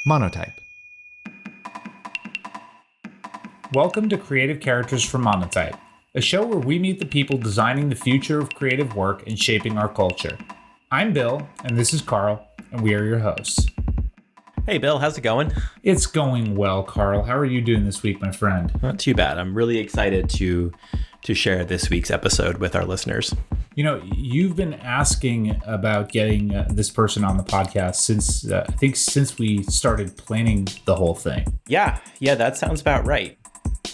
Monotype. Welcome to Creative Characters from Monotype, a show where we meet the people designing the future of creative work and shaping our culture. I'm Bill, and this is Carl, and we are your hosts. Hey, Bill, how's it going? It's going well, Carl. How are you doing this week, my friend? Not too bad. I'm really excited to share this week's episode with our listeners. You know, you've been asking about getting this person on the podcast since we started planning the whole thing. Yeah, that sounds about right.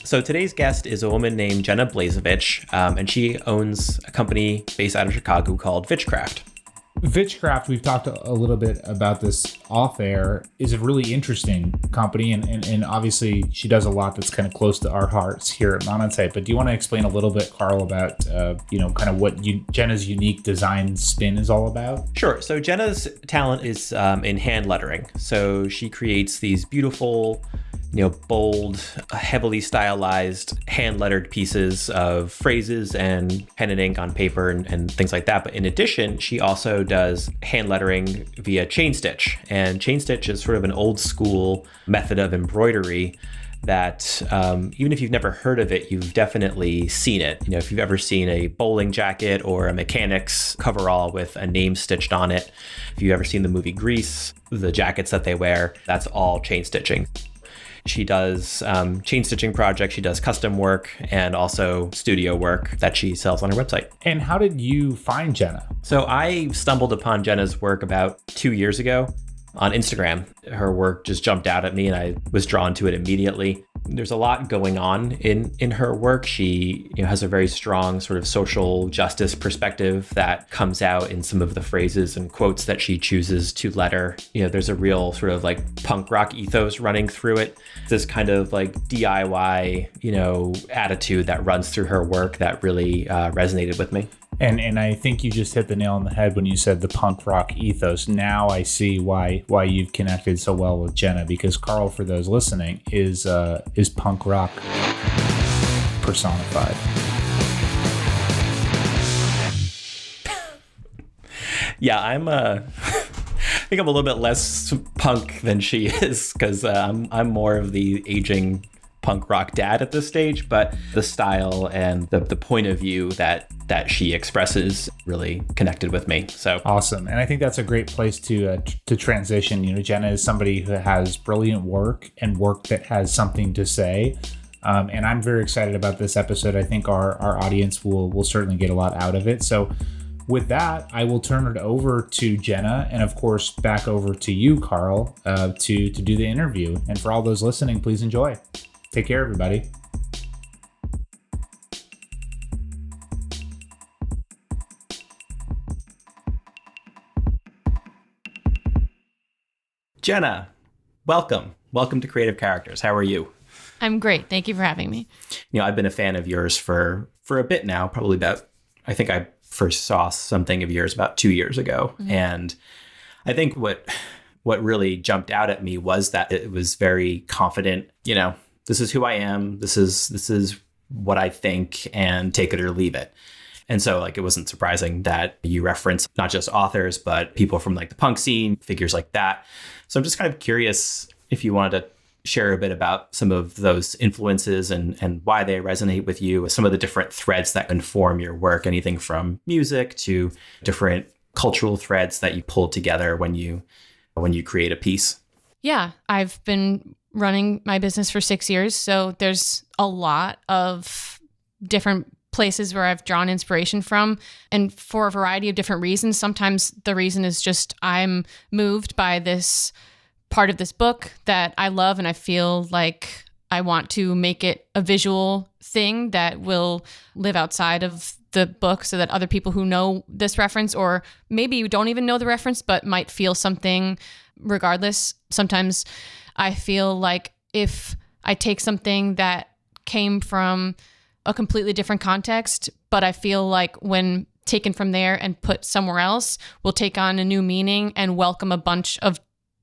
So today's guest is a woman named Jenna Blazevich, and she owns a company based out of Chicago called Vichcraft. Vichcraft, we've talked a little bit about this off air, is a really interesting company. And obviously she does a lot that's kind of close to our hearts here at Monotype. But do you want to explain a little bit, Carl, about, kind of what Jenna's unique design spin is all about? Sure. So Jenna's talent is in hand lettering. So she creates these beautiful, bold, heavily stylized, hand-lettered pieces of phrases and pen and ink on paper and things like that. But in addition, she also does hand lettering via chain stitch. And chain stitch is sort of an old school method of embroidery that even if you've never heard of it, you've definitely seen it. If you've ever seen a bowling jacket or a mechanic's coverall with a name stitched on it, if you've ever seen the movie Grease, the jackets that they wear, that's all chain stitching. She does chain stitching projects, she does custom work, and also studio work that she sells on her website. And how did you find Jenna? So I stumbled upon Jenna's work about 2 years ago on Instagram. Her work just jumped out at me and I was drawn to it immediately. There's a lot going on in her work. She has a very strong sort of social justice perspective that comes out in some of the phrases and quotes that she chooses to letter. There's a real sort of like punk rock ethos running through it. This kind of like DIY, attitude that runs through her work that really resonated with me. And I think you just hit the nail on the head when you said the punk rock ethos. Now I see why you've connected so well with Jenna, because Carl, for those listening, is punk rock personified. Yeah, I think I'm a little bit less punk than she is, because I'm more of the aging punk rock dad at this stage, but the style and the point of view that she expresses really connected with me. So awesome. And I think that's a great place to transition. Jenna is somebody who has brilliant work and work that has something to say. And I'm very excited about this episode. I think our audience will certainly get a lot out of it. So with that, I will turn it over to Jenna and, of course, back over to you, Carl, to do the interview. And for all those listening, please enjoy. Take care, everybody. Jenna, welcome. Welcome to Creative Characters. How are you? I'm great. Thank you for having me. I've been a fan of yours for a bit now, probably about, I think I first saw something of yours about 2 years ago. Mm-hmm. And I think what really jumped out at me was that it was very confident, this is who I am. This is what I think, and take it or leave it. And so it wasn't surprising that you reference not just authors, but people from the punk scene, figures like that. So I'm just kind of curious if you wanted to share a bit about some of those influences and why they resonate with you, some of the different threads that inform your work, anything from music to different cultural threads that you pull together when you create a piece. Yeah, I've been running my business for 6 years. So there's a lot of different places where I've drawn inspiration from, and for a variety of different reasons. Sometimes the reason is just I'm moved by this part of this book that I love, and I feel like I want to make it a visual thing that will live outside of the book so that other people who know this reference, or maybe you don't even know the reference, but might feel something regardless. Sometimes I feel like if I take something that came from a completely different context, but I feel like when taken from there and put somewhere else will take on a new meaning and welcome a bunch of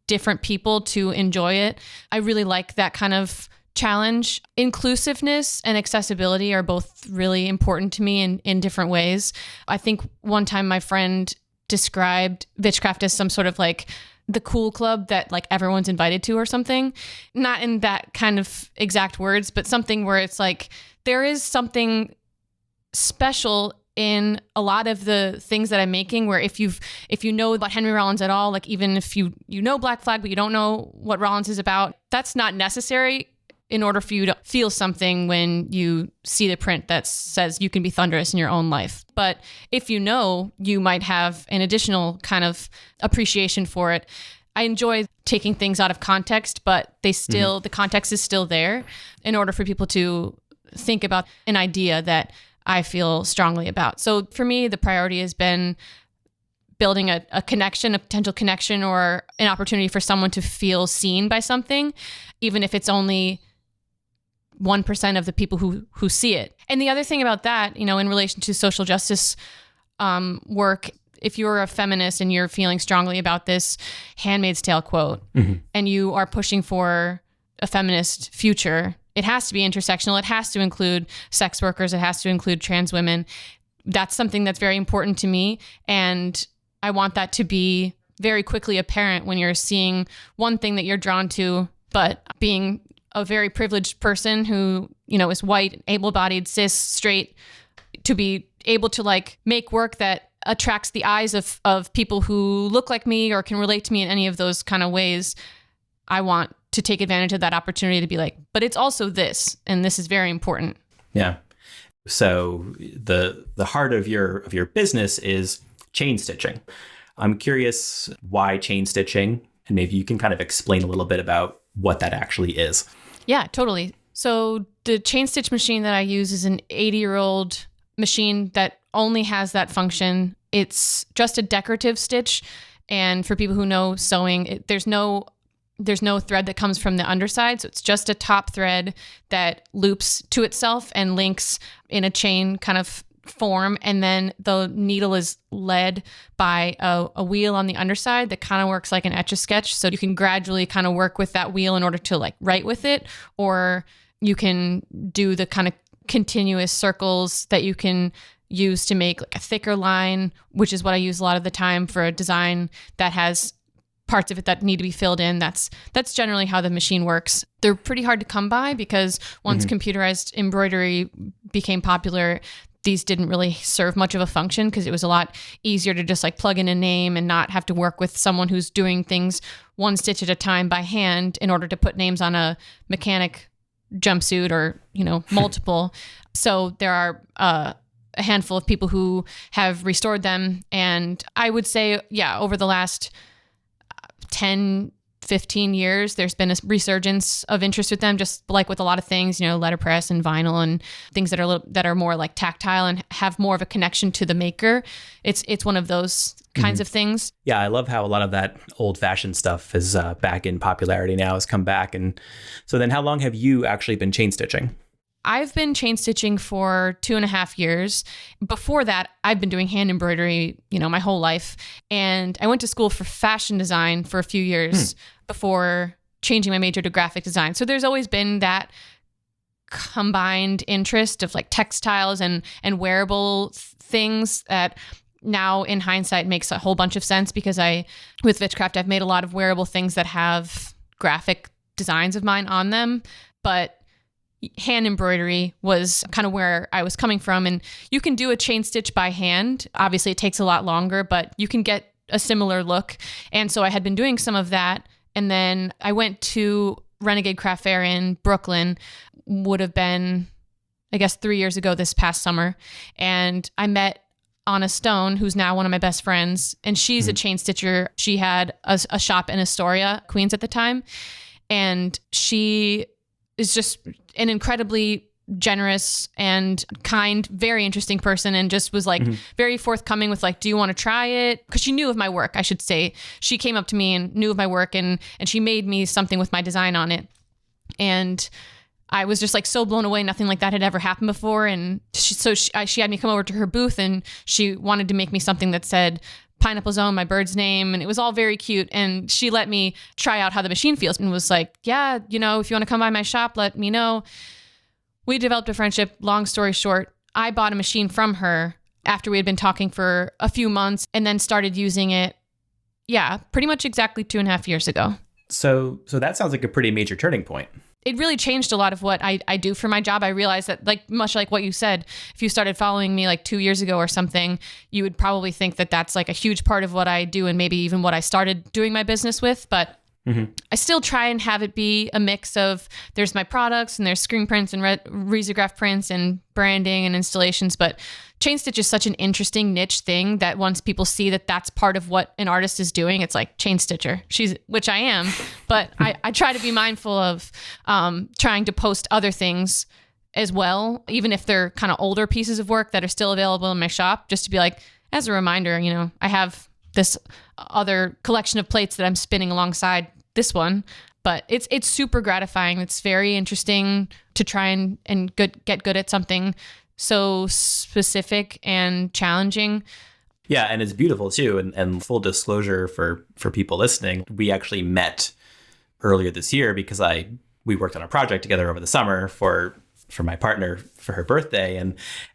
different people to enjoy it. I really like that kind of challenge. Inclusiveness and accessibility are both really important to me in different ways. I think one time my friend described Vichcraft as some sort of the cool club that like everyone's invited to or something. Not in that kind of exact words, but something where it's like there is something special in a lot of the things that I'm making, where if you know about Henry Rollins at all, like even if you know Black Flag, but you don't know what Rollins is about, that's not necessary in order for you to feel something when you see the print that says you can be thunderous in your own life. But if you know, you might have an additional kind of appreciation for it. I enjoy taking things out of context, but they still, the context is still there in order for people to think about an idea that I feel strongly about. So for me, the priority has been building a connection, a potential connection, or an opportunity for someone to feel seen by something, even if it's only 1% of the people who see it. And the other thing about that, in relation to social justice work, if you're a feminist and you're feeling strongly about this Handmaid's Tale quote, and you are pushing for a feminist future, it has to be intersectional. It has to include sex workers. It has to include trans women. That's something that's very important to me. And I want that to be very quickly apparent when you're seeing one thing that you're drawn to, but being a very privileged person who, is white, able-bodied, cis, straight, to be able to like make work that attracts the eyes of people who look like me or can relate to me in any of those kind of ways. I want to take advantage of that opportunity to be like, but it's also this, and this is very important. Yeah. So the heart of your business is chain stitching. I'm curious why chain stitching, and maybe you can kind of explain a little bit about what that actually is. Yeah, totally. So the chain stitch machine that I use is an 80-year-old machine that only has that function. It's just a decorative stitch. And for people who know sewing, there's no thread that comes from the underside. So it's just a top thread that loops to itself and links in a chain kind of form. And then the needle is led by a wheel on the underside that kind of works like an Etch-a-Sketch. So you can gradually kind of work with that wheel in order to like write with it, or you can do the kind of continuous circles that you can use to make like a thicker line, which is what I use a lot of the time for a design that has parts of it that need to be filled in. That's generally how the machine works. They're pretty hard to come by because once computerized embroidery became popular, these didn't really serve much of a function because it was a lot easier to just like plug in a name and not have to work with someone who's doing things one stitch at a time by hand in order to put names on a mechanic jumpsuit or, multiple. So there are a handful of people who have restored them. And I would say, over the last 10, 15 years, there's been a resurgence of interest with them, just like with a lot of things, letterpress and vinyl and things that are more like tactile and have more of a connection to the maker. It's one of those kinds of things. Yeah, I love how a lot of that old-fashioned stuff is back in popularity now, has come back. And so then how long have you actually been chain stitching? I've been chain stitching for 2.5 years. Before that, I've been doing hand embroidery, my whole life. And I went to school for fashion design for a few years before changing my major to graphic design. So there's always been that combined interest of like textiles and wearable things that now in hindsight makes a whole bunch of sense, because with Vichcraft, I've made a lot of wearable things that have graphic designs of mine on them. But hand embroidery was kind of where I was coming from. And you can do a chain stitch by hand. Obviously, it takes a lot longer, but you can get a similar look. And so I had been doing some of that. And then I went to Renegade Craft Fair in Brooklyn, would have been, I guess, 3 years ago this past summer. And I met Anna Stone, who's now one of my best friends. And she's a chain stitcher. She had a shop in Astoria, Queens at the time. And she is just an incredibly generous and kind, very interesting person, and just was like very forthcoming with like, do you want to try it? Because she knew of my work, I should say. She came up to me and knew of my work, and she made me something with my design on it. And I was just like so blown away. Nothing like that had ever happened before. And she had me come over to her booth, and she wanted to make me something that said Pineapple Zone, my bird's name. And it was all very cute. And she let me try out how the machine feels and was like, yeah, if you want to come by my shop, let me know. We developed a friendship. Long story short, I bought a machine from her after we had been talking for a few months and then started using it Yeah, pretty much exactly 2.5 years ago. So that sounds like a pretty major turning point. It really changed a lot of what I do for my job. I realized that, like, much like what you said, if you started following me like 2 years ago or something, you would probably think that that's like a huge part of what I do and maybe even what I started doing my business with. But I still try and have it be a mix of there's my products and there's screen prints and risograph prints and branding and installations. But chain stitch is such an interesting niche thing that once people see that that's part of what an artist is doing, it's like chain stitcher, which I am. But I try to be mindful of trying to post other things as well, even if they're kind of older pieces of work that are still available in my shop, just to be like, as a reminder, you know, I have this other collection of plates that I'm spinning alongside this one. But it's super gratifying. It's very interesting to try and get good at something so specific and challenging. Yeah, and it's beautiful too. And full disclosure for people listening, we actually met earlier this year because we worked on a project together over the summer for my partner for her birthday.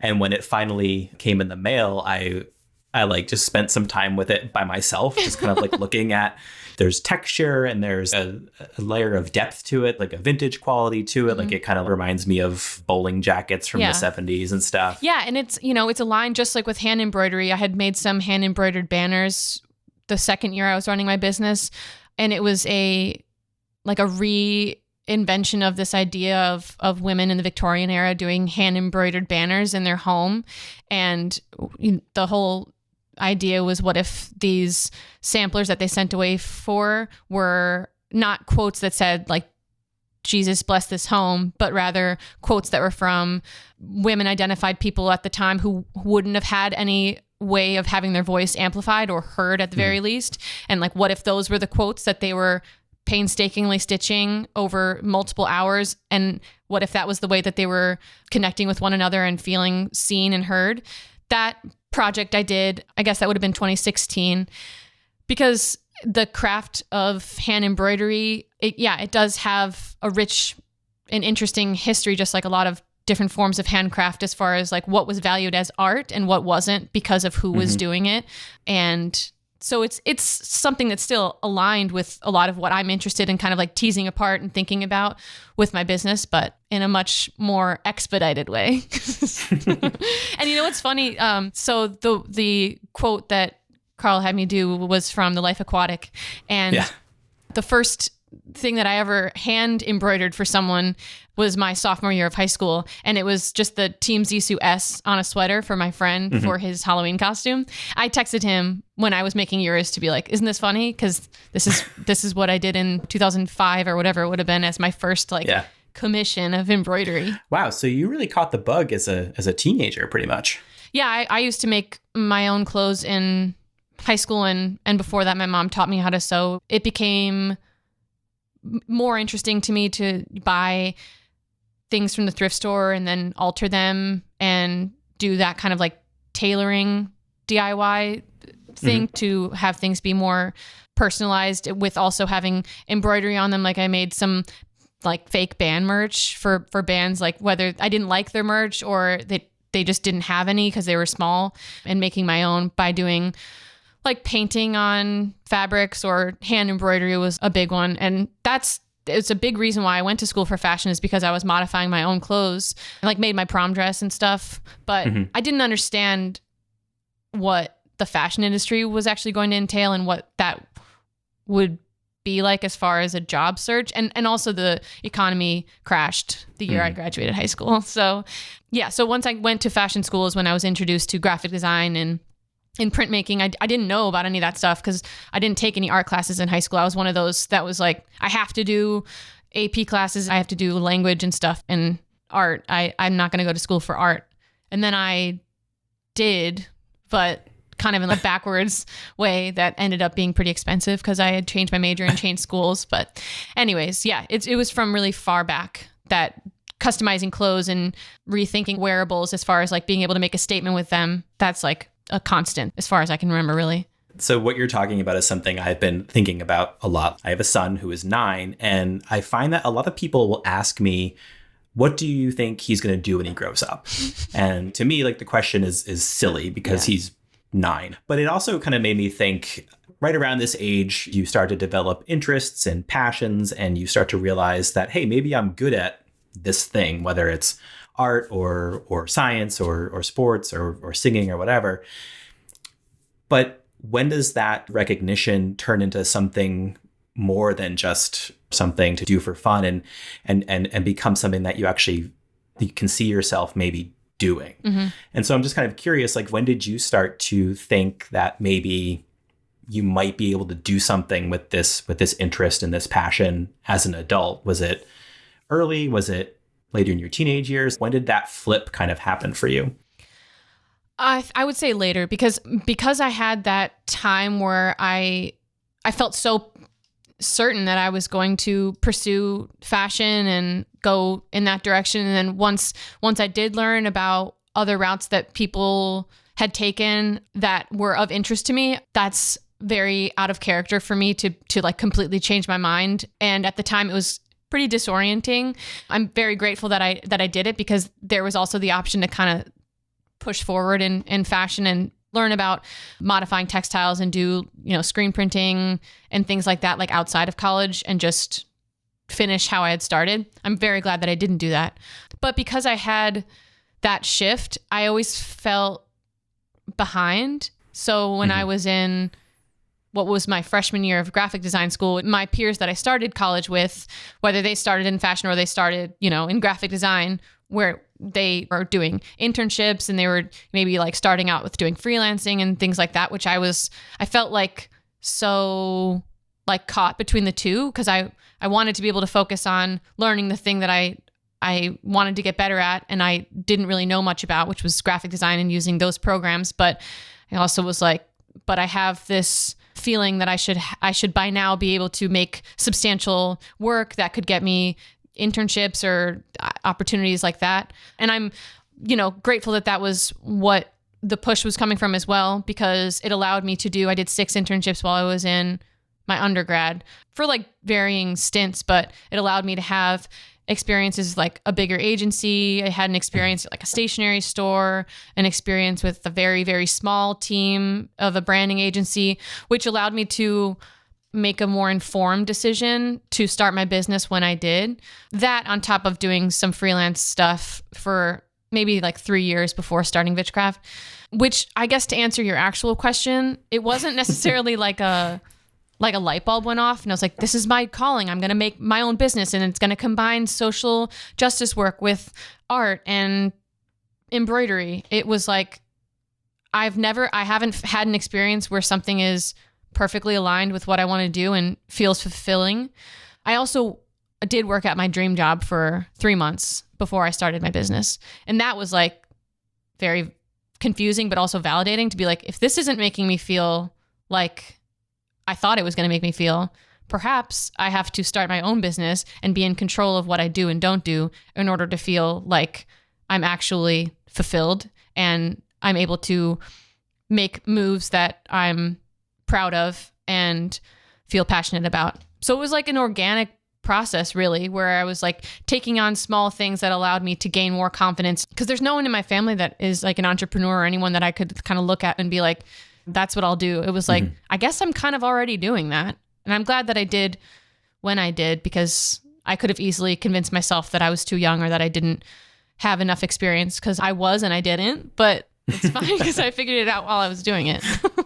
And when it finally came in the mail, I like just spent some time with it by myself, just kind of like looking at, there's texture and there's a layer of depth to it, like a vintage quality to it. Like it kind of reminds me of bowling jackets from the 70s and stuff. Yeah. And it's, you know, it's aligned just like with hand embroidery. I had made some hand embroidered banners the second year I was running my business. And it was a reinvention of this idea of women in the Victorian era doing hand embroidered banners in their home. And the whole idea was, what if these samplers that they sent away for were not quotes that said like Jesus bless this home, but rather quotes that were from women identified people at the time who wouldn't have had any way of having their voice amplified or heard at the very least. And like, what if those were the quotes that they were painstakingly stitching over multiple hours? And what if that was the way that they were connecting with one another and feeling seen and heard? That project I did, I guess that would have been 2016, because the craft of hand embroidery, it does have a rich and interesting history, just like a lot of different forms of handcraft, as far as like what was valued as art and what wasn't because of who was doing it. And so it's something that's still aligned with a lot of what I'm interested in kind of like teasing apart and thinking about with my business, but in a much more expedited way. And you know what's funny? So the quote that Carl had me do was from The Life Aquatic. And the first thing that I ever hand embroidered for someone was my sophomore year of high school. And it was just the Team Zissou S on a sweater for my friend for his Halloween costume. I texted him when I was making yours to be like, isn't this funny? Because this is what I did in 2005 or whatever it would have been as my first commission of embroidery. Wow. So you really caught the bug as a teenager pretty much. Yeah. I used to make my own clothes in high school. And before that, my mom taught me how to sew. It became more interesting to me to buy things from the thrift store and then alter them and do that kind of like tailoring DIY thing to have things be more personalized, with also having embroidery on them. Like I made some like fake band merch for bands, like whether I didn't like their merch or they just didn't have any because they were small, and making my own by doing like painting on fabrics, or hand embroidery was a big one. And it's a big reason why I went to school for fashion, is because I was modifying my own clothes and like made my prom dress and stuff. But I didn't understand what the fashion industry was actually going to entail and what that would be like as far as a job search. And also the economy crashed the year I graduated high school. So yeah. So once I went to fashion school is when I was introduced to graphic design and in printmaking. I didn't know about any of that stuff because I didn't take any art classes in high school. I was one of those that was like, I have to do AP classes. I have to do language and stuff, and art. I'm not going to go to school for art. And then I did, but kind of in a backwards way that ended up being pretty expensive because I had changed my major and changed schools. But anyways, yeah, it was from really far back that customizing clothes and rethinking wearables as far as like being able to make a statement with them. That's like a constant as far as I can remember, really. So what you're talking about is something I've been thinking about a lot. I have a son who is 9, and I find that a lot of people will ask me, what do you think he's going to do when he grows up? And to me, like, the question is silly because he's 9. But it also kind of made me think, right around this age, you start to develop interests and passions, and you start to realize that, hey, maybe I'm good at this thing, whether it's art or science or sports or singing or whatever. But when does that recognition turn into something more than just something to do for fun and become something that you can see yourself maybe doing? Mm-hmm. And so I'm just kind of curious, like, when did you start to think that maybe you might be able to do something with this interest and this passion as an adult? Was it early? Was it later in your teenage years? When did that flip kind of happen for you? I would say later, because I had that time where I felt so certain that I was going to pursue fashion and go in that direction. And then once I did learn about other routes that people had taken that were of interest to me, that's very out of character for me to like completely change my mind. And at the time it was pretty disorienting. I'm very grateful that I did it, because there was also the option to kind of push forward in fashion and learn about modifying textiles and do, screen printing and things like that, like outside of college, and just finish how I had started. I'm very glad that I didn't do that. But because I had that shift, I always felt behind. So when I was in what was my freshman year of graphic design school, my peers that I started college with, whether they started in fashion or they started, in graphic design, where they were doing internships and they were maybe like starting out with doing freelancing and things like that, which I felt like so like caught between the two, because I wanted to be able to focus on learning the thing that I wanted to get better at and I didn't really know much about, which was graphic design and using those programs. But I also was like, but I have this feeling that I should by now be able to make substantial work that could get me internships or opportunities like that. And I'm, grateful that was what the push was coming from as well, because it allowed me I did 6 internships while I was in my undergrad for like varying stints, but it allowed me to have experiences like a bigger agency. I had an experience at like a stationery store, an experience with a very, very small team of a branding agency, which allowed me to make a more informed decision to start my business when I did. That on top of doing some freelance stuff for maybe like 3 years before starting Vichcraft, which I guess to answer your actual question, it wasn't necessarily like a light bulb went off and I was like, this is my calling. I'm going to make my own business and it's going to combine social justice work with art and embroidery. It was like, I haven't had an experience where something is perfectly aligned with what I want to do and feels fulfilling. I also did work at my dream job for 3 months before I started my business. And that was like very confusing, but also validating to be like, if this isn't making me feel like I thought it was going to make me feel, perhaps I have to start my own business and be in control of what I do and don't do in order to feel like I'm actually fulfilled and I'm able to make moves that I'm proud of and feel passionate about. So it was like an organic process, really, where I was like taking on small things that allowed me to gain more confidence, because there's no one in my family that is like an entrepreneur or anyone that I could kind of look at and be like, that's what I'll do. It was like, I guess I'm kind of already doing that. And I'm glad that I did when I did, because I could have easily convinced myself that I was too young or that I didn't have enough experience, because I was and I didn't, but it's fine because I figured it out while I was doing it.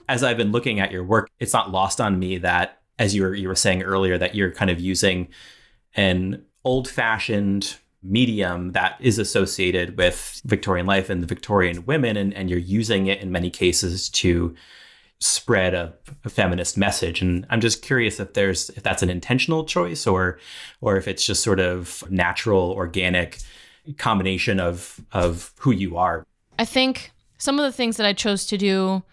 As I've been looking at your work, it's not lost on me that, as you were saying earlier, that you're kind of using an old-fashioned medium that is associated with Victorian life and the Victorian women, and you're using it in many cases to spread a feminist message. And I'm just curious if that's an intentional choice or if it's just sort of natural, organic combination of who you are. I think some of the things that I chose to do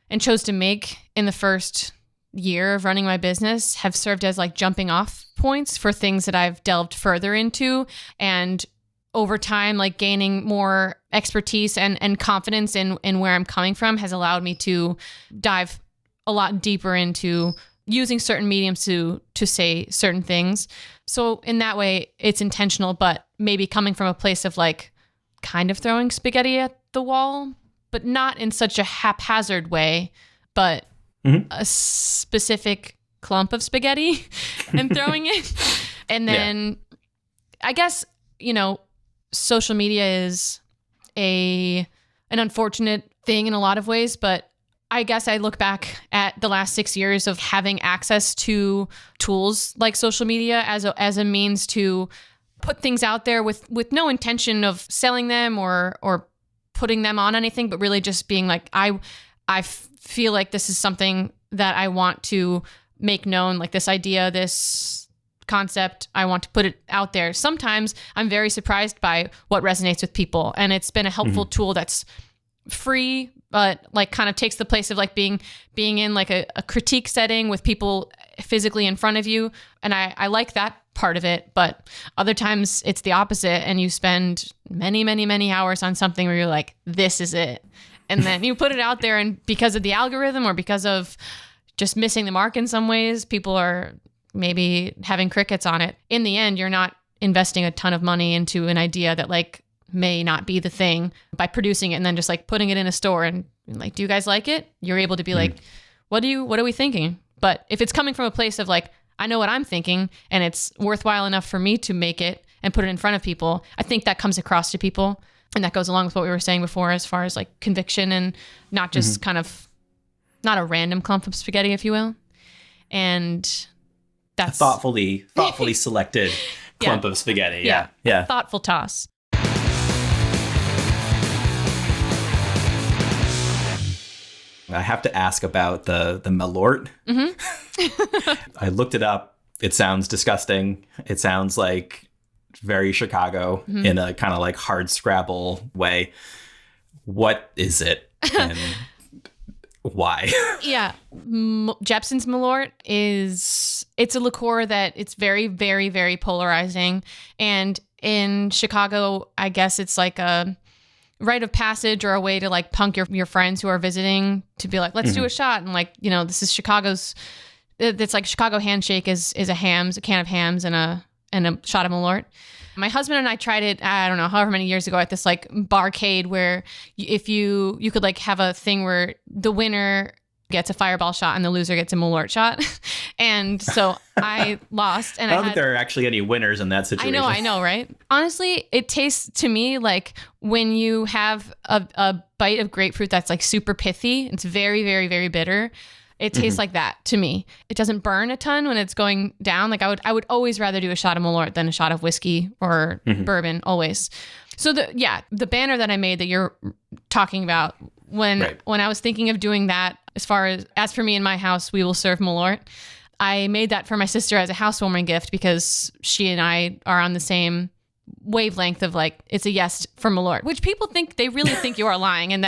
and chose to make in the first year of running my business have served as like jumping off points for things that I've delved further into. And over time, like gaining more expertise and confidence in where I'm coming from has allowed me to dive a lot deeper into using certain mediums to say certain things. So in that way, it's intentional, but maybe coming from a place of like kind of throwing spaghetti at the wall, but not in such a haphazard way, but a specific clump of spaghetti and throwing it. And then I guess, social media is an unfortunate thing in a lot of ways, but I guess I look back at the last 6 years of having access to tools like social media as a means to put things out there with no intention of selling them or putting them on anything, but really just being like, I feel like this is something that I want to make known, like this idea, this concept, I want to put it out there. Sometimes I'm very surprised by what resonates with people, and it's been a helpful tool that's free, but like kind of takes the place of like being in like a critique setting with people physically in front of you. And I like that part of it, but other times it's the opposite, and you spend many, many, many hours on something where you're like, this is it. And then you put it out there, and because of the algorithm or because of just missing the mark in some ways, people are maybe having crickets on it. In the end, you're not investing a ton of money into an idea that like may not be the thing by producing it and then just like putting it in a store and like, do you guys like it? You're able to be like, what are we thinking? But if it's coming from a place of like, I know what I'm thinking and it's worthwhile enough for me to make it and put it in front of people, I think that comes across to people. And that goes along with what we were saying before, as far as like conviction and not just kind of not a random clump of spaghetti, if you will. And that's a thoughtfully selected clump of spaghetti. Yeah. Thoughtful toss. I have to ask about the Malört. I looked it up. It sounds disgusting. It sounds like very Chicago in a kind of like hard Scrabble way. What is it and why? Yeah. Jeppson's Malört it's a liqueur that it's very, very, very polarizing. And in Chicago, I guess it's like a rite of passage or a way to like punk your friends who are visiting to be like, let's do a shot. And like, this is it's like Chicago handshake is a can of hams and a shot of Malört. My husband and I tried it, I don't know, however many years ago at this like barcade where if you could like have a thing where the winner gets a fireball shot and the loser gets a Malört shot. And so I lost. And I don't think there are actually any winners in that situation. I know, right? Honestly, it tastes to me like when you have a bite of grapefruit that's like super pithy. It's very, very, very bitter. It tastes like that to me. It doesn't burn a ton when it's going down. Like I would always rather do a shot of Malört than a shot of whiskey or bourbon, always. So the banner that I made that you're talking about, when I was thinking of doing that, as for me in my house, we will serve Malört. I made that for my sister as a housewarming gift because she and I are on the same wavelength of like, it's a yes for Malört, which people really think you are lying, and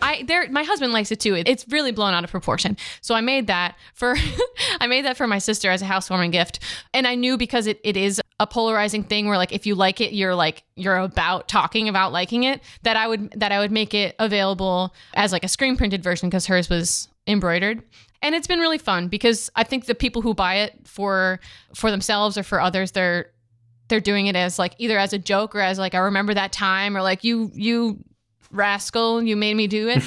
my husband likes it too. It's really blown out of proportion. So I made that for my sister as a housewarming gift. And I knew because it is a polarizing thing where like, if you like it, you're about talking about liking it, that I would make it available as like a screen printed version because hers was embroidered. And it's been really fun because I think the people who buy it for themselves or for others, they're doing it as like either as a joke or as like, I remember that time, or like you rascal, you made me do it.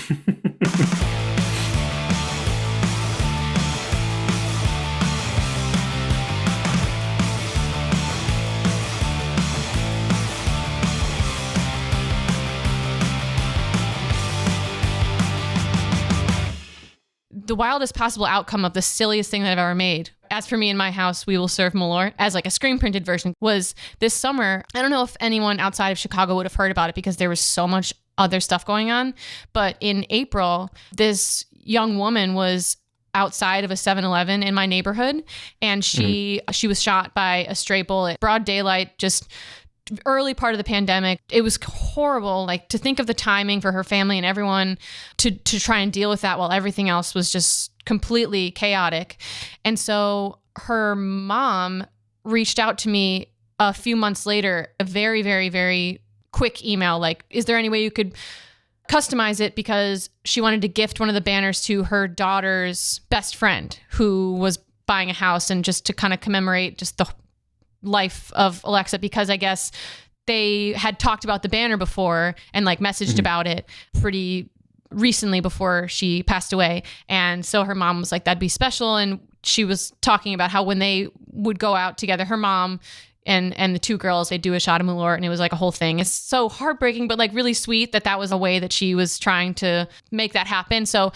The wildest possible outcome of the silliest thing that I've ever made, as for me in my house, we will serve Malört as like a screen printed version, was this summer. I don't know if anyone outside of Chicago would have heard about it because there was so much other stuff going on. But in April, this young woman was outside of a 7-Eleven in my neighborhood, and she was shot by a stray bullet, broad daylight, just early part of the pandemic. It was horrible, like to think of the timing for her family and everyone to try and deal with that while everything else was just completely chaotic. And so her mom reached out to me a few months later, a very, very, very quick email, like, is there any way you could customize it? Because she wanted to gift one of the banners to her daughter's best friend who was buying a house, and just to kind of commemorate just the life of Alexa, because I guess they had talked about the banner before and like messaged about it pretty recently before she passed away. And so her mom was like, that'd be special. And she was talking about how when they would go out together, her mom and the two girls, they do a shot of Malört, and it was like a whole thing. It's so heartbreaking, but like really sweet that was a way that she was trying to make that happen. So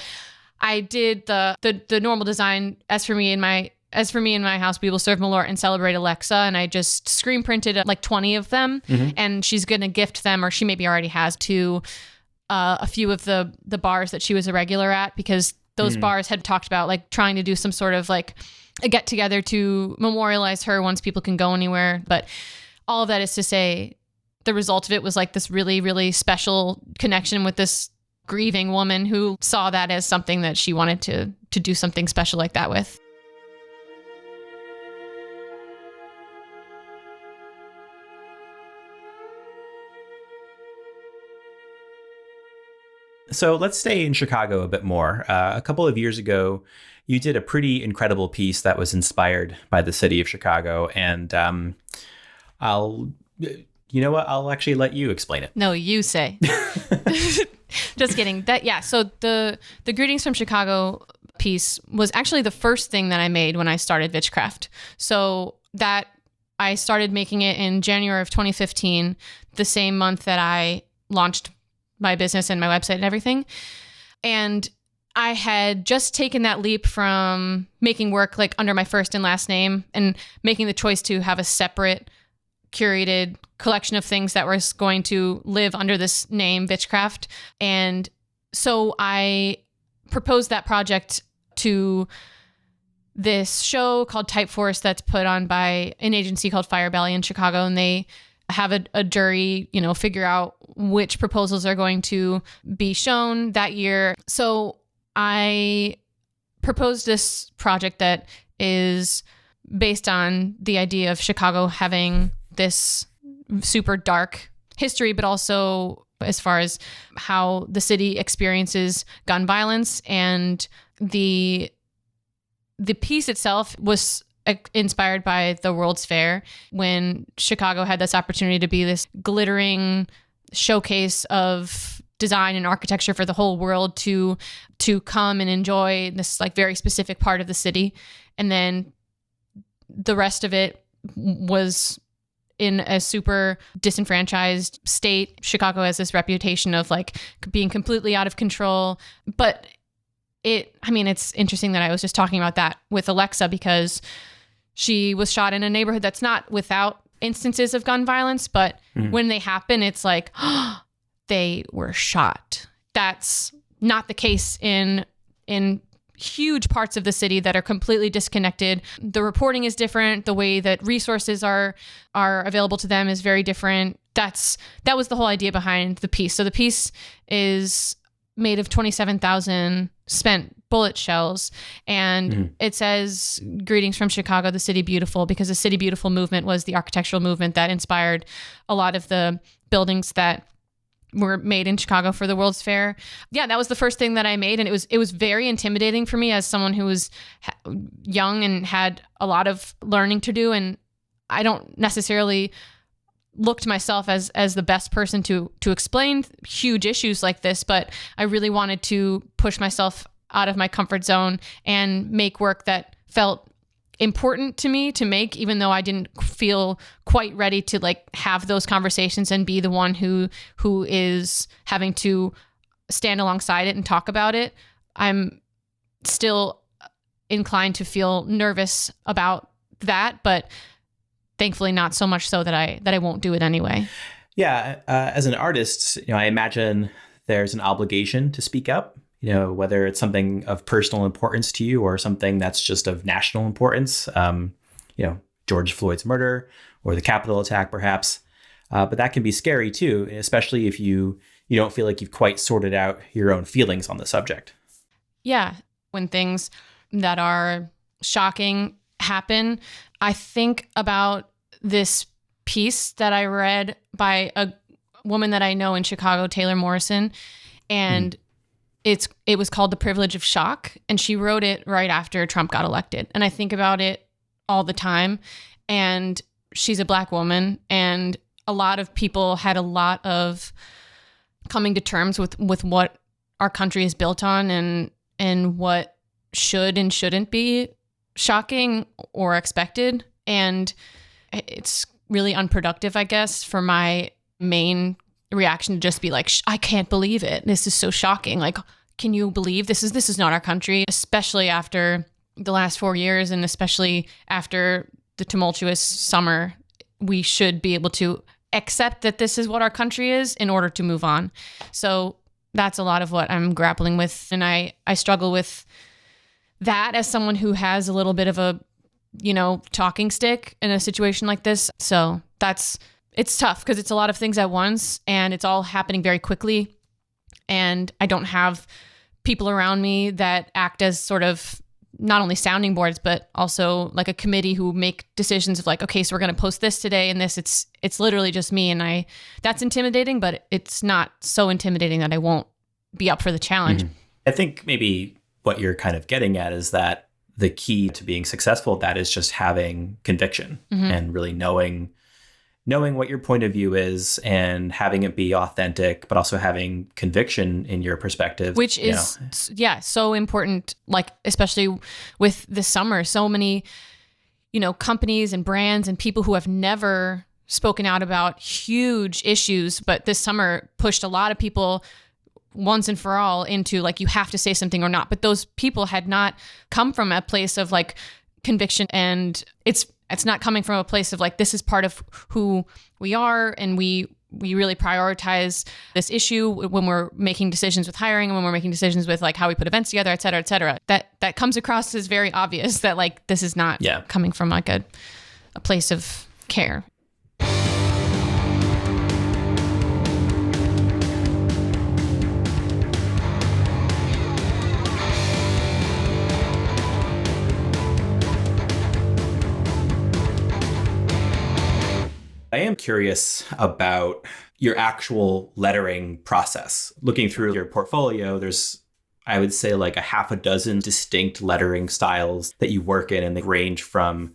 I did the normal design. As for me in my house, we will serve Malört and celebrate Alexa. And I just screen printed like 20 of them, and she's going to gift them, or she maybe already has, to a few of the bars that she was a regular at, because those bars had talked about like trying to do some sort of like a get together to memorialize her once people can go anywhere. But all of that is to say, the result of it was like this really, really special connection with this grieving woman who saw that as something that she wanted to do something special like that with. So let's stay in Chicago a bit more. A couple of years ago, you did a pretty incredible piece that was inspired by the city of Chicago. And I'll actually let you explain it. No, you say. Just kidding. So the Greetings from Chicago piece was actually the first thing that I made when I started Vichcraft. So that I started making it in January of 2015, the same month that I launched my business and my website and everything. And I had just taken that leap from making work like under my first and last name and making the choice to have a separate curated collection of things that was going to live under this name, Vichcraft. And so I proposed that project to this show called Type Force that's put on by an agency called Fire Belly in Chicago. And they have a jury, figure out which proposals are going to be shown that year. So I proposed this project that is based on the idea of Chicago having this super dark history, but also as far as how the city experiences gun violence. And the piece itself was inspired by the World's Fair, when Chicago had this opportunity to be this glittering showcase of design and architecture for the whole world to come and enjoy this like very specific part of the city. And then the rest of it was in a super disenfranchised state. Chicago has this reputation of like being completely out of control. But it's interesting that I was just talking about that with Alexa, because she was shot in a neighborhood that's not without instances of gun violence, but when they happen, it's like, they were shot. That's not the case in huge parts of the city that are completely disconnected. The reporting is different. The way that resources are available to them is very different. That was the whole idea behind the piece. So the piece is made of 27,000 spent bullet shells. And it says, Greetings from Chicago, the City Beautiful, because the City Beautiful movement was the architectural movement that inspired a lot of the buildings that were made in Chicago for the World's Fair. Yeah, that was the first thing that I made. And it was very intimidating for me as someone who was young and had a lot of learning to do. And I don't necessarily look to myself as the best person to explain huge issues like this, but I really wanted to push myself out of my comfort zone and make work that felt important to me to make, even though I didn't feel quite ready to like have those conversations and be the one who is having to stand alongside it and talk about it. I'm still inclined to feel nervous about that, but thankfully not so much so that I won't do it anyway. Yeah. As an artist, I imagine there's an obligation to speak up, whether it's something of personal importance to you or something that's just of national importance, George Floyd's murder or the Capitol attack, perhaps. But that can be scary too, especially if you don't feel like you've quite sorted out your own feelings on the subject. Yeah. When things that are shocking happen, I think about this piece that I read by a woman that I know in Chicago, Taylor Morrison, and it was called The Privilege of Shock, and she wrote it right after Trump got elected. And I think about it all the time, and she's a Black woman, and a lot of people had a lot of coming to terms with what our country is built on and what should and shouldn't be shocking or expected. And it's really unproductive, I guess, for my main reaction to just be like, I can't believe it. This is so shocking. Like, can you believe this is not our country, especially after the last 4 years and especially after the tumultuous summer. We should be able to accept that this is what our country is in order to move on. So that's a lot of what I'm grappling with. And I struggle with that as someone who has a little bit of a, talking stick in a situation like this. So it's tough because it's a lot of things at once and it's all happening very quickly. And I don't have people around me that act as sort of not only sounding boards, but also like a committee who make decisions of like, okay, so we're going to post this today and this. It's literally just me. And that's intimidating, but it's not so intimidating that I won't be up for the challenge. Mm-hmm. I think maybe what you're kind of getting at is that the key to being successful at that is just having conviction and really knowing what your point of view is and having it be authentic, but also having conviction in your perspective. Which is, so important, like, especially with the summer, so many, companies and brands and people who have never spoken out about huge issues, but this summer pushed a lot of people once and for all into like, you have to say something or not. But those people had not come from a place of like conviction, and it's not coming from a place of like, this is part of who we are. And we really prioritize this issue when we're making decisions with hiring and when we're making decisions with like how we put events together, et cetera, et cetera. That comes across as very obvious that like, this is not coming from like a place of care. I am curious about your actual lettering process. Looking through your portfolio, there's, I would say, like a half a dozen distinct lettering styles that you work in, and they range from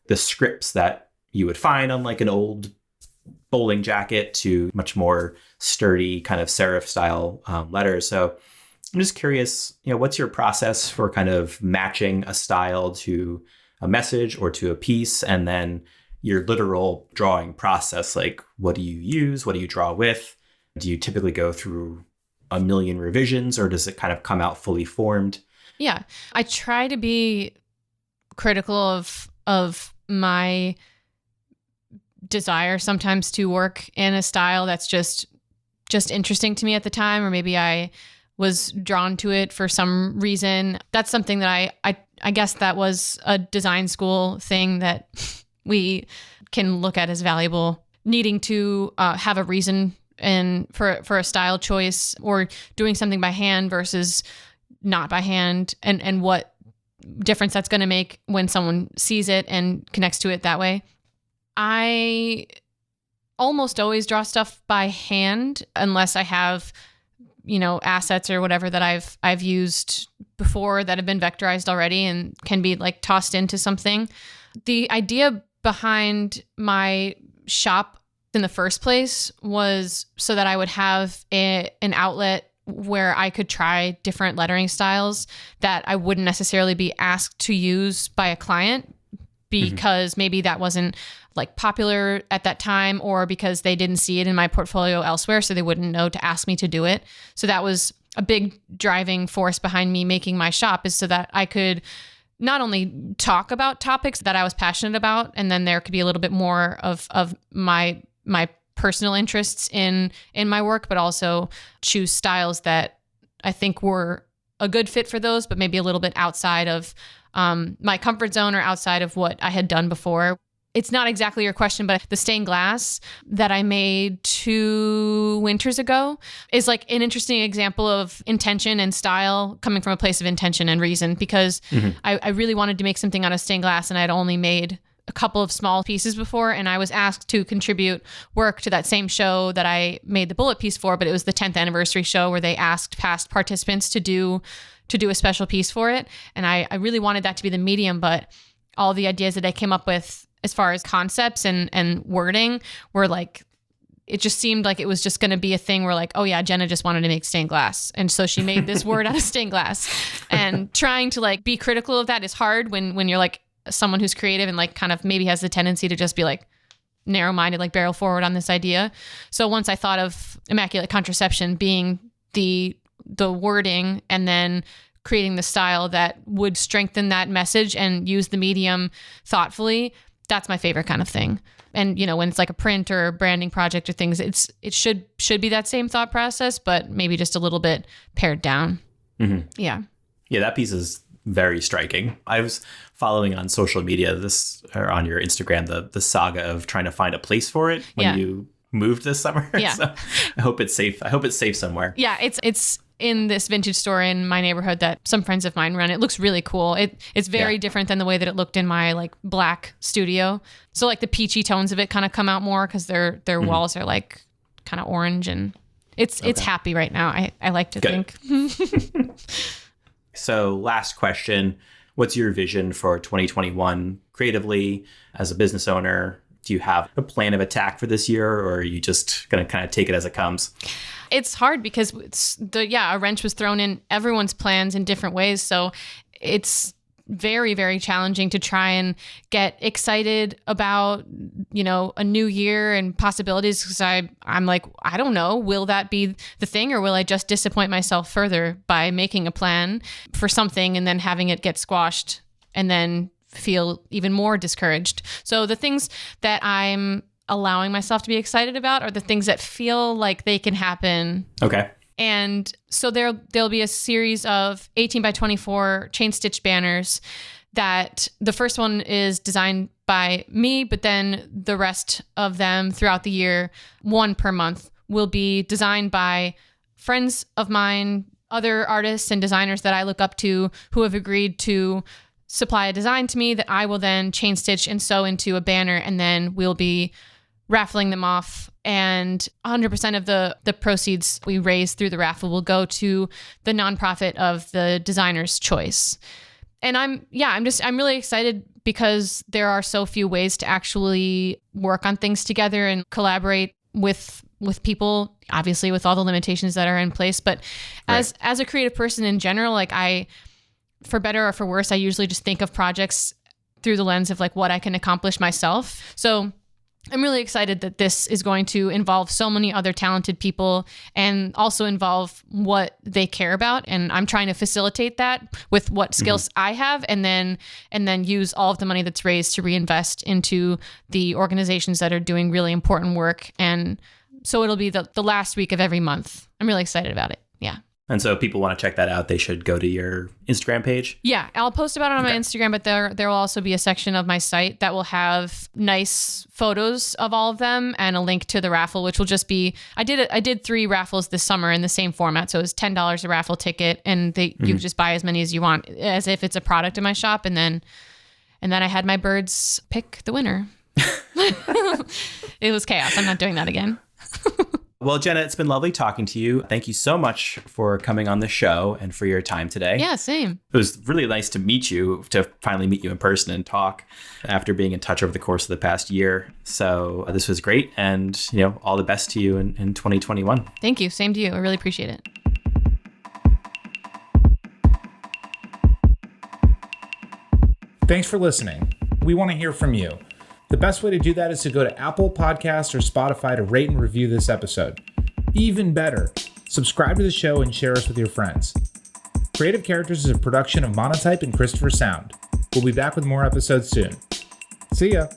the scripts that you would find on like an old bowling jacket to much more sturdy kind of serif style letters. So I'm just curious, what's your process for kind of matching a style to a message or to a piece, and then your literal drawing process? Like, what do you use? What do you draw with? Do you typically go through a million revisions, or does it kind of come out fully formed? Yeah, I try to be critical of my desire sometimes to work in a style that's just interesting to me at the time, or maybe I was drawn to it for some reason. That's something that I guess that was a design school thing that we can look at as valuable, needing to have a reason and for a style choice, or doing something by hand versus not by hand, and what difference that's going to make when someone sees it and connects to it that way. I almost always draw stuff by hand unless I have, assets or whatever that I've used before that have been vectorized already and can be like tossed into something. The idea behind my shop in the first place was so that I would have an outlet where I could try different lettering styles that I wouldn't necessarily be asked to use by a client because maybe that wasn't like popular at that time, or because they didn't see it in my portfolio elsewhere, so they wouldn't know to ask me to do it. So that was a big driving force behind me making my shop, is so that I could not only talk about topics that I was passionate about, and then there could be a little bit more of my personal interests in my work, but also choose styles that I think were a good fit for those, but maybe a little bit outside of my comfort zone or outside of what I had done before. It's not exactly your question, but the stained glass that I made 2 winters ago is like an interesting example of intention and style coming from a place of intention and reason, because I really wanted to make something out of stained glass, and I'd only made a couple of small pieces before, and I was asked to contribute work to that same show that I made the bullet piece for, but it was the 10th anniversary show where they asked past participants to do a special piece for it. And I really wanted that to be the medium, but all the ideas that I came up with as far as concepts and wording were like it just seemed like it was just going to be a thing where like, oh yeah, Jenna just wanted to make stained glass. And so she made this word out of stained glass. And trying to like be critical of that is hard when you're like someone who's creative and like kind of maybe has the tendency to just be like narrow-minded, like barrel forward on this idea. So once I thought of immaculate contraception being the wording and then creating the style that would strengthen that message and use the medium thoughtfully, that's my favorite kind of thing. And, you know, when it's like a print or a branding project or things, it should be that same thought process, but maybe just a little bit pared down. Mm-hmm. Yeah. Yeah, that piece is very striking. I was following on social media or on your Instagram, the saga of trying to find a place for it when you moved this summer. Yeah. So I hope it's safe. I hope it's safe somewhere. Yeah, it's in this vintage store in my neighborhood that some friends of mine run. It looks really cool. It's very different than the way that it looked in my like black studio. So like the peachy tones of it kind of come out more because their walls are like kind of orange, and it's happy right now. I like to think. So last question, what's your vision for 2021 creatively as a business owner? Do you have a plan of attack for this year, or are you just going to kind of take it as it comes? It's hard because a wrench was thrown in everyone's plans in different ways. So it's very, very challenging to try and get excited about, you know, a new year and possibilities. Because I'm like, I don't know, will that be the thing, or will I just disappoint myself further by making a plan for something and then having it get squashed and then feel even more discouraged? So the things that I'm allowing myself to be excited about are the things that feel like they can happen. Okay. And so there'll be a series of 18 by 24 chain stitch banners that the first one is designed by me, but then the rest of them throughout the year, one per month, will be designed by friends of mine, other artists and designers that I look up to who have agreed to supply a design to me that I will then chain stitch and sew into a banner, and then we'll be raffling them off, and 100% of the proceeds we raise through the raffle will go to the nonprofit of the designer's choice. And I'm really excited because there are so few ways to actually work on things together and collaborate with people, obviously with all the limitations that are in place. But as a creative person in general, like for better or for worse, I usually just think of projects through the lens of like what I can accomplish myself. So I'm really excited that this is going to involve so many other talented people and also involve what they care about. And I'm trying to facilitate that with what skills I have, and then use all of the money that's raised to reinvest into the organizations that are doing really important work. And so it'll be the last week of every month. I'm really excited about it. Yeah. And so if people want to check that out, they should go to your Instagram page? Yeah, I'll post about it on my Instagram, but there will also be a section of my site that will have nice photos of all of them and a link to the raffle, which will just be, I did 3 raffles this summer in the same format. So it was $10 a raffle ticket, and you just buy as many as you want, as if it's a product in my shop. And then I had my birds pick the winner. It was chaos. I'm not doing that again. Well, Jenna, it's been lovely talking to you. Thank you so much for coming on the show and for your time today. Yeah, same. It was really nice to meet you, to finally meet you in person and talk after being in touch over the course of the past year. So this was great. And, all the best to you in 2021. Thank you. Same to you. I really appreciate it. Thanks for listening. We want to hear from you. The best way to do that is to go to Apple Podcasts or Spotify to rate and review this episode. Even better, subscribe to the show and share us with your friends. Creative Characters is a production of Monotype and Christopher Sound. We'll be back with more episodes soon. See ya.